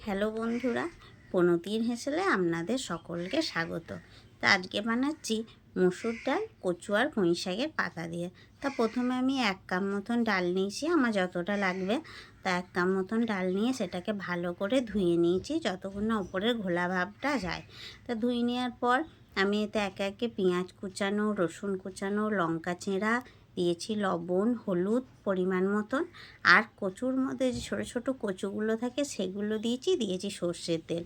Hello বন্ধুরা, প্রণতির হেসেলে আপনাদের সকলকে স্বাগত। তা আজকে বানাচ্ছি মসুর ডাল, কচু আর পুঁই শাকের পাতা দিয়ে। তা প্রথমে আমি 1 কাপ মতন ডাল নিয়েছি, আমার যতটা লাগবে। তা 1 কাপ মতন ডাল নিয়ে সেটাকে ভালো করে ধুয়ে নিয়েছি যতক্ষণ না ওপরের ঘোলা ভাবটা যায়। তা ধুয়ে নেওয়ার পর আমি এতে একে একে পেঁয়াজ কুচানো, রসুন কুচানো, লঙ্কা চেরা দিয়েছি, লবণ, হলুদ পরিমাণ মতন, আর কচুর মধ্যে যে ছোটো ছোটো কচুগুলো থাকে সেগুলো দিয়েছি সর্ষের তেল।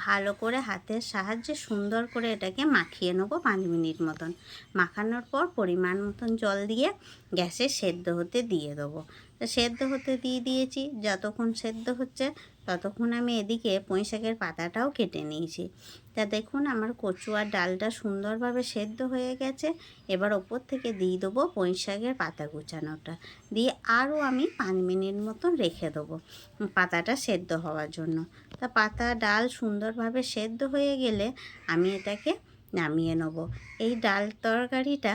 ভালো করে হাতের সাহায্যে সুন্দর করে এটাকে মাখিয়ে নেবো 5 মিনিট মতন। মাখানোর পর পরিমাণ মতন জল দিয়ে গ্যাসে সেদ্ধ হতে দিয়ে দেবো। তো সেদ্ধ হতে দিয়েছি, যতক্ষণ সেদ্ধ হচ্ছে ততক্ষণ আমি এদিকে পুঁই শাকের পাতাটাও কেটে নিয়েছি। তা দেখুন আমার কচু আর ডালটা সুন্দরভাবে সেদ্ধ হয়ে গেছে। এবার ওপর থেকে দিয়ে দেবো পুঁই শাকের পাতা কুচানোটা, দিয়ে আরও আমি 5 মিনিট মতন রেখে দেবো পাতাটা সেদ্ধ হওয়ার জন্য। তা পাতা ডাল সুন্দরভাবে সেদ্ধ হয়ে গেলে আমি এটাকে নামিয়ে নেব। এই ডাল তরকারিটা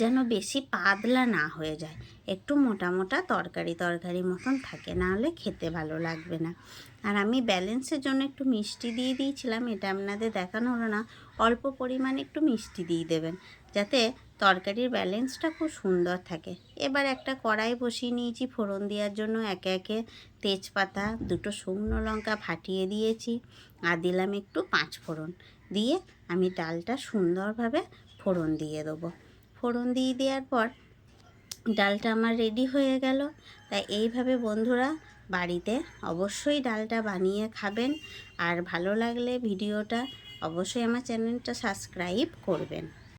যেন বেশি পাতলা না হয়ে যায়, একটু মোটা মোটা তরকারি মতন থাকে, না হলে খেতে ভালো লাগবে না। আর আমি ব্যালেন্সের জন্য একটু মিষ্টি দিয়ে দিয়েছিলাম, এটা আপনাদের দেখানো হলো না। অল্প পরিমাণে একটু মিষ্টি দিয়ে দেবেন যাতে তরকারির ব্যালেন্সটা খুব সুন্দর থাকে। এবার একটা কড়াই বসিয়ে নিয়েছি ফোড়ন দেওয়ার জন্য। একে একে তেজপাতা, 2টো শুকনো লঙ্কা ফাটিয়ে দিয়েছি, আর দিলাম একটু 5 ফোড়ন। দিয়ে আমি ডালটা সুন্দরভাবে ফোড়ন দিয়ে দেবো। ফোড়ন দিয়ে দেওয়ার পর ডালটা আমার রেডি হয়ে গেল। তাই এইভাবে বন্ধুরা বাড়িতে অবশ্যই ডালটা বানিয়ে খাবেন। আর ভালো লাগলে ভিডিওটা অবশ্যই আমার চ্যানেলটা সাবস্ক্রাইব করবেন।